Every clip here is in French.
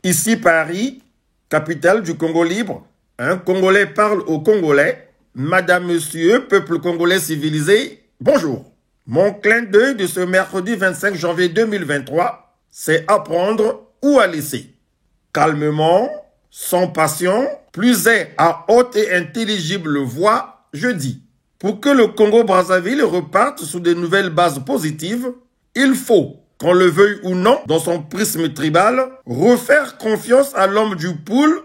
Ici Paris, capitale du Congo libre, un Congolais parle aux Congolais. Madame, Monsieur, peuple congolais civilisé, bonjour. Mon clin d'œil de ce mercredi 25 janvier 2023, c'est à prendre ou à laisser. Calmement, sans passion, plus est à haute et intelligible voix, je dis. Pour que le Congo-Brazzaville reparte sous de nouvelles bases positives, il faut, qu'on le veuille ou non, dans son prisme tribal, refaire confiance à l'homme du poule,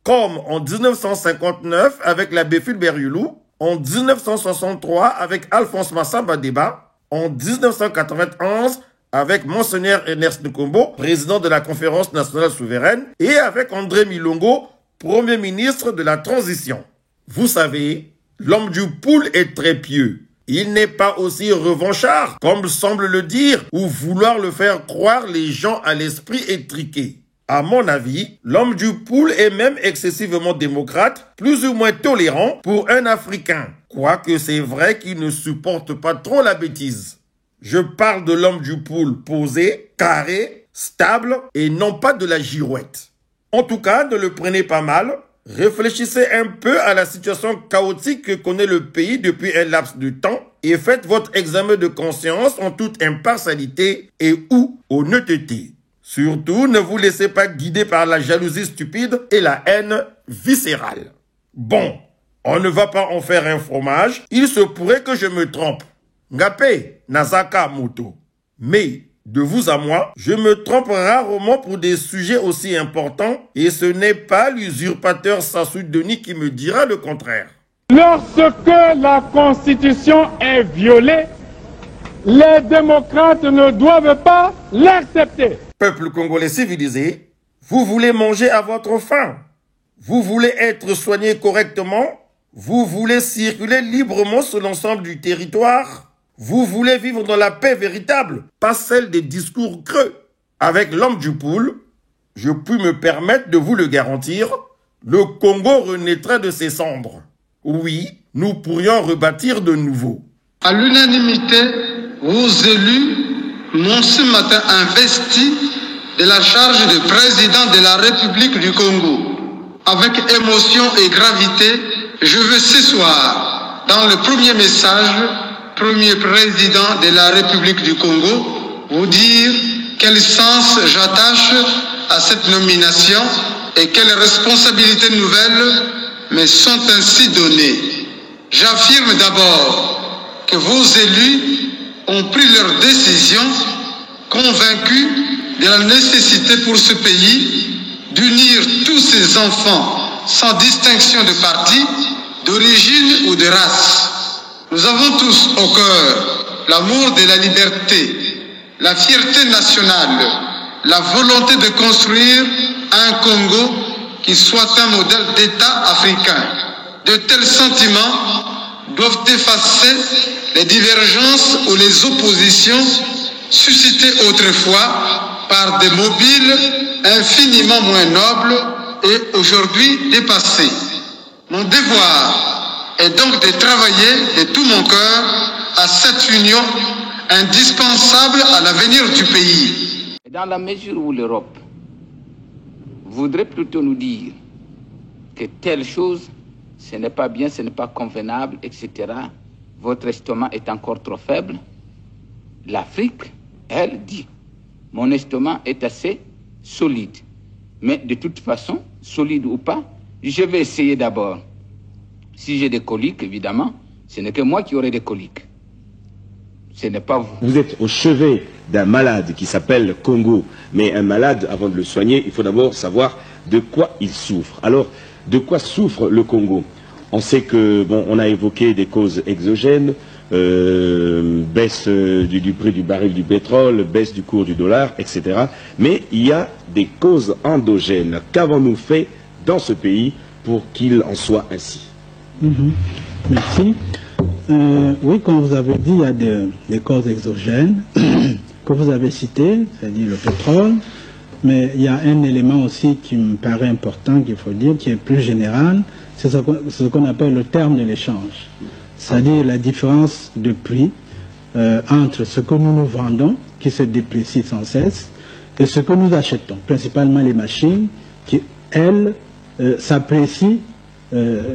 comme en 1959 avec l'abbé Fulbert Yulou, en 1963 avec Alphonse Massamba Deba, en 1991 avec Monseigneur Ernest Nkombo, président de la Conférence nationale souveraine, et avec André Milongo, Premier ministre de la Transition. Vous savez, l'homme du poule est très pieux. Il n'est pas aussi revanchard, comme semble le dire, ou vouloir le faire croire les gens à l'esprit étriqué. À mon avis, l'homme du poule est même excessivement démocrate, plus ou moins tolérant pour un Africain, quoique c'est vrai qu'il ne supporte pas trop la bêtise. Je parle de l'homme du poule posé, carré, stable et non pas de la girouette. En tout cas, ne le prenez pas mal. Réfléchissez un peu à la situation chaotique que connaît le pays depuis un laps de temps et faites votre examen de conscience en toute impartialité et ou honnêteté. Surtout, ne vous laissez pas guider par la jalousie stupide et la haine viscérale. Bon, on ne va pas en faire un fromage, il se pourrait que je me trompe. Ngapé, Nazaka Moto. Mais, de vous à moi, je me trompe rarement pour des sujets aussi importants et ce n'est pas l'usurpateur Sassou Denis qui me dira le contraire. Lorsque la Constitution est violée, les démocrates ne doivent pas l'accepter. Peuple congolais civilisé, vous voulez manger à votre faim. Vous voulez être soigné correctement. Vous voulez circuler librement sur l'ensemble du territoire. Vous voulez vivre dans la paix véritable, pas celle des discours creux. Avec l'homme du poule, je puis me permettre de vous le garantir, le Congo renaîtra de ses cendres. Oui, nous pourrions rebâtir de nouveau. À l'unanimité, vos élus m'ont ce matin investi de la charge de président de la République du Congo. Avec émotion et gravité, je veux ce soir, dans le premier message, premier président de la République du Congo, vous dire quel sens j'attache à cette nomination et quelles responsabilités nouvelles me sont ainsi données. J'affirme d'abord que vos élus ont pris leur décision, convaincus de la nécessité pour ce pays d'unir tous ses enfants sans distinction de parti, d'origine ou de race. Nous avons tous au cœur l'amour de la liberté, la fierté nationale, la volonté de construire un Congo qui soit un modèle d'État africain. De tels sentiments doivent effacer les divergences ou les oppositions suscitées autrefois par des mobiles infiniment moins nobles et aujourd'hui dépassés. Mon devoir est donc de travailler de tout mon cœur à cette union indispensable à l'avenir du pays. Dans la mesure où l'Europe voudrait plutôt nous dire que telle chose, ce n'est pas bien, ce n'est pas convenable, etc., votre estomac est encore trop faible, l'Afrique, elle, dit, mon estomac est assez solide. Mais de toute façon, solide ou pas, je vais essayer d'abord. Si j'ai des coliques, évidemment, ce n'est que moi qui aurai des coliques. Ce n'est pas vous. Vous êtes au chevet d'un malade qui s'appelle Congo. Mais un malade, avant de le soigner, il faut d'abord savoir de quoi il souffre. Alors, de quoi souffre le Congo? On sait que, bon, on a évoqué des causes exogènes, baisse du prix du baril du pétrole, baisse du cours du dollar, etc. Mais il y a des causes endogènes. Qu'avons-nous fait dans ce pays pour qu'il en soit ainsi? Merci. Oui, comme vous avez dit, il y a des causes exogènes que vous avez citées, c'est-à-dire le pétrole. Mais il y a un élément aussi qui me paraît important, qu'il faut dire, qui est plus général, c'est ce qu'on appelle le terme de l'échange. C'est-à-dire la différence de prix entre ce que nous nous vendons, qui se déprécie sans cesse, Et ce que nous achetons, principalement les machines, qui, elles, s'apprécient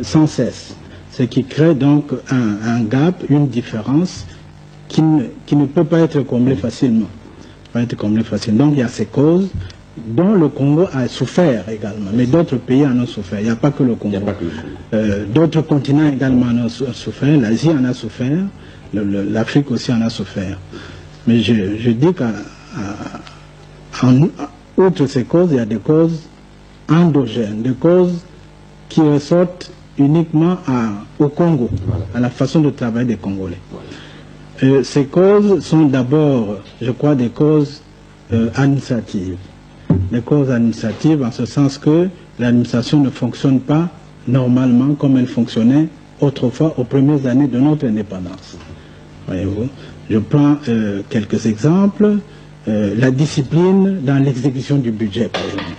sans cesse. Ce qui crée donc un gap, une différence qui ne peut pas être comblée facilement. Donc il y a ces causes dont le Congo a souffert également, mais d'autres pays en ont souffert. Il n'y a pas que le Congo. D'autres continents également en ont souffert, l'Asie en a souffert, l'Afrique aussi en a souffert. Mais je dis qu'outre ces causes, il y a des causes endogènes, des causes qui ressortent uniquement au Congo, à la façon de travailler des Congolais. Ces causes sont d'abord, je crois, des causes administratives. Des causes administratives en ce sens que l'administration ne fonctionne pas normalement comme elle fonctionnait autrefois aux premières années de notre indépendance. Voyez-vous, je prends quelques exemples. La discipline dans l'exécution du budget, par exemple.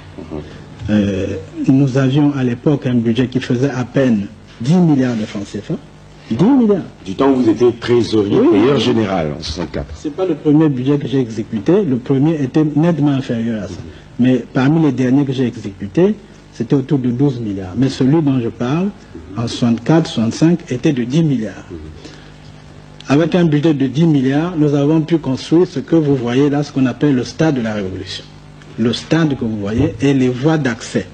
Nous avions à l'époque un budget qui faisait à peine 10 milliards de francs CFA. 10 milliards. Du temps où vous étiez trésorier payeur général en 64. Ce n'est pas le premier budget que j'ai exécuté. Le premier était nettement inférieur à ça. Mais parmi les derniers que j'ai exécutés, c'était autour de 12 milliards. Mais celui dont je parle, en 64, 65, était de 10 milliards. Avec un budget de 10 milliards, nous avons pu construire ce que vous voyez là, ce qu'on appelle le stade de la Révolution. Le stade que vous voyez et les voies d'accès.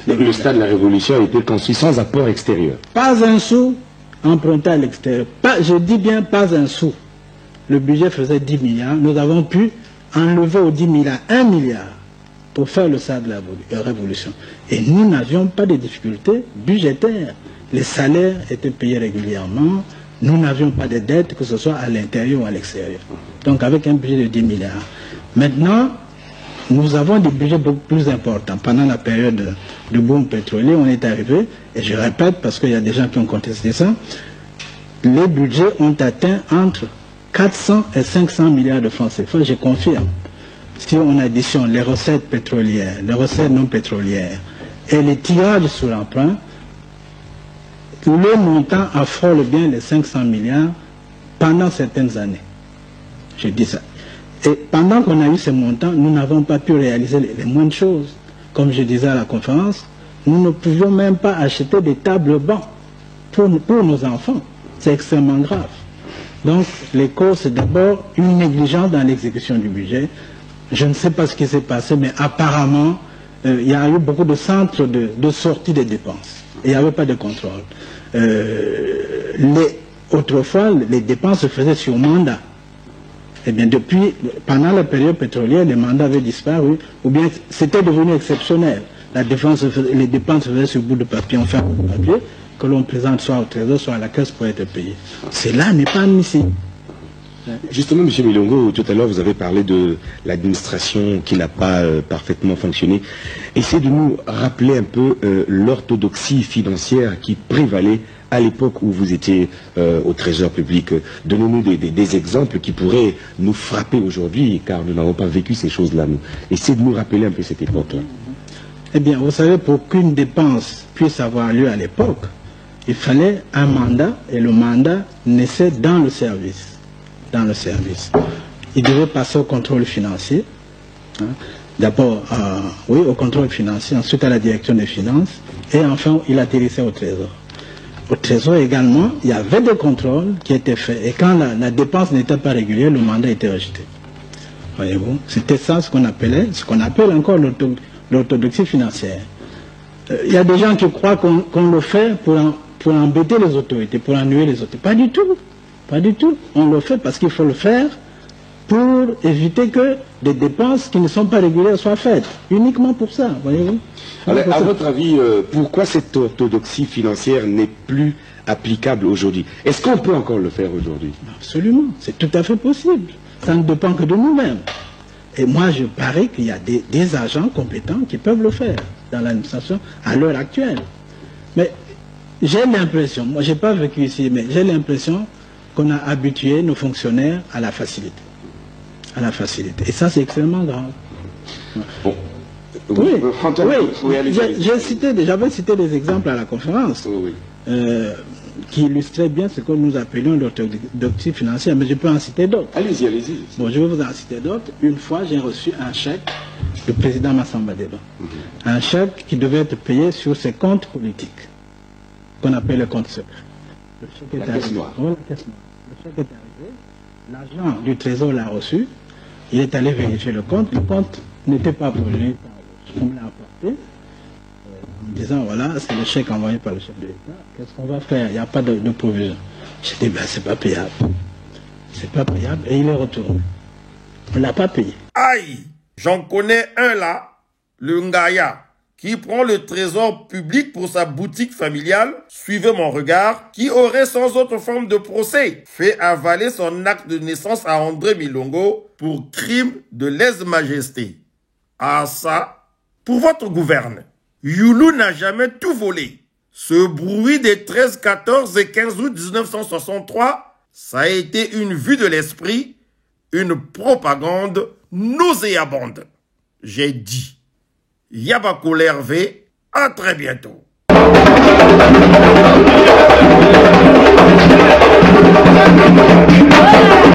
Le stade de la Révolution a été construit sans apport extérieur. Pas un sou emprunté à l'extérieur. Je dis bien pas un sou. Le budget faisait 10 milliards. Nous avons pu enlever aux 10 milliards 1 milliard pour faire le stade de la Révolution. Et nous n'avions pas de difficultés budgétaires. Les salaires étaient payés régulièrement. Nous n'avions pas de dettes, que ce soit à l'intérieur ou à l'extérieur. Donc avec un budget de 10 milliards. Maintenant, nous avons des budgets beaucoup plus importants. Pendant la période de boom pétrolier, on est arrivé, et je répète parce qu'il y a des gens qui ont contesté ça, les budgets ont atteint entre 400 et 500 milliards de francs CFA, je confirme. Si on additionne les recettes pétrolières, les recettes non pétrolières et les tirages sur l'emprunt, le montant affrôle bien les 500 milliards pendant certaines années. Je dis ça. Et pendant qu'on a eu ces montants, nous n'avons pas pu réaliser les moindres choses. Comme je disais à la conférence, nous ne pouvions même pas acheter des tables bancs pour nos enfants. C'est extrêmement grave. Donc, les causes, c'est d'abord une négligence dans l'exécution du budget. Je ne sais pas ce qui s'est passé, mais apparemment, il y a eu beaucoup de centres de sortie des dépenses. Et il n'y avait pas de contrôle. Autrefois, les dépenses se faisaient sur mandat. Eh bien, pendant la période pétrolière, les mandats avaient disparu, ou bien c'était devenu exceptionnel. Les dépenses se faisaient sur bout de papier, on fait un bout de papier, que l'on présente soit au trésor, soit à la caisse pour être payé. Cela n'est pas admissible. Justement, M. Milongo, tout à l'heure, vous avez parlé de l'administration qui n'a pas parfaitement fonctionné. Essayez de nous rappeler un peu l'orthodoxie financière qui prévalait à l'époque où vous étiez au Trésor public. Donnez-nous des exemples qui pourraient nous frapper aujourd'hui, car nous n'avons pas vécu ces choses-là. Essayez de nous rappeler un peu cette époque-là. Eh bien, vous savez, pour qu'une dépense puisse avoir lieu à l'époque, il fallait un mandat, et le mandat naissait dans le service. Il devait passer au contrôle financier. Hein. D'abord, au contrôle financier, ensuite à la direction des finances, et enfin, il atterrissait au Trésor. Au Trésor également, il y avait des contrôles qui étaient faits. Et quand la dépense n'était pas régulière, le mandat était rejeté. Voyez-vous, c'était ça ce qu'on appelle encore l'orthodoxie financière. Il y a des gens qui croient qu'on le fait pour embêter les autorités, pour ennuyer les autorités. Pas du tout. Pas du tout. On le fait parce qu'il faut le faire pour éviter que des dépenses qui ne sont pas régulières soient faites. Uniquement pour ça, voyez-vous. Alors, à votre avis, pourquoi cette orthodoxie financière n'est plus applicable aujourd'hui? Est-ce qu'on peut encore le faire aujourd'hui? Absolument. C'est tout à fait possible. Ça ne dépend que de nous-mêmes. Et moi, je parie qu'il y a des agents compétents qui peuvent le faire dans l'administration à l'heure actuelle. Mais j'ai l'impression, moi je n'ai pas vécu ici, mais j'ai l'impression qu'on a habitué nos fonctionnaires à la facilité. À la facilité. Et ça, c'est extrêmement grave. Bon. Oui, j'avais cité des exemples à la conférence. Oui. qui illustrait bien ce que nous appelions l'orthodoxie financière, mais je peux en citer d'autres. Allez-y, allez-y. Bon, je vais vous en citer d'autres. Une fois, j'ai reçu un chèque du président Massamba Deba. Un chèque qui devait être payé sur ses comptes politiques, qu'on appelle le compte secret. Le chèque est arrivé. Oh, la caisse noire. Le chèque est arrivé. L'agent du Trésor l'a reçu. Il est allé vérifier le compte. Le compte n'était pas volé. On me l'a apporté. En disant, voilà, c'est le chèque envoyé par le chef de l'État. Qu'est-ce qu'on va faire? Il n'y a pas de provision. J'ai dit, ben, c'est pas payable. C'est pas payable. Et il est retourné. On ne l'a pas payé. Aïe, j'en connais un là, le Ngaya, qui prend le trésor public pour sa boutique familiale, suivez mon regard, qui aurait sans autre forme de procès fait avaler son acte de naissance à André Milongo pour crime de lèse-majesté. Ah ça, pour votre gouverne, Youlou n'a jamais tout volé. Ce bruit des 13, 14 et 15 août 1963, ça a été une vue de l'esprit, une propagande nauséabonde. J'ai dit, Yabako Hervé, à très bientôt.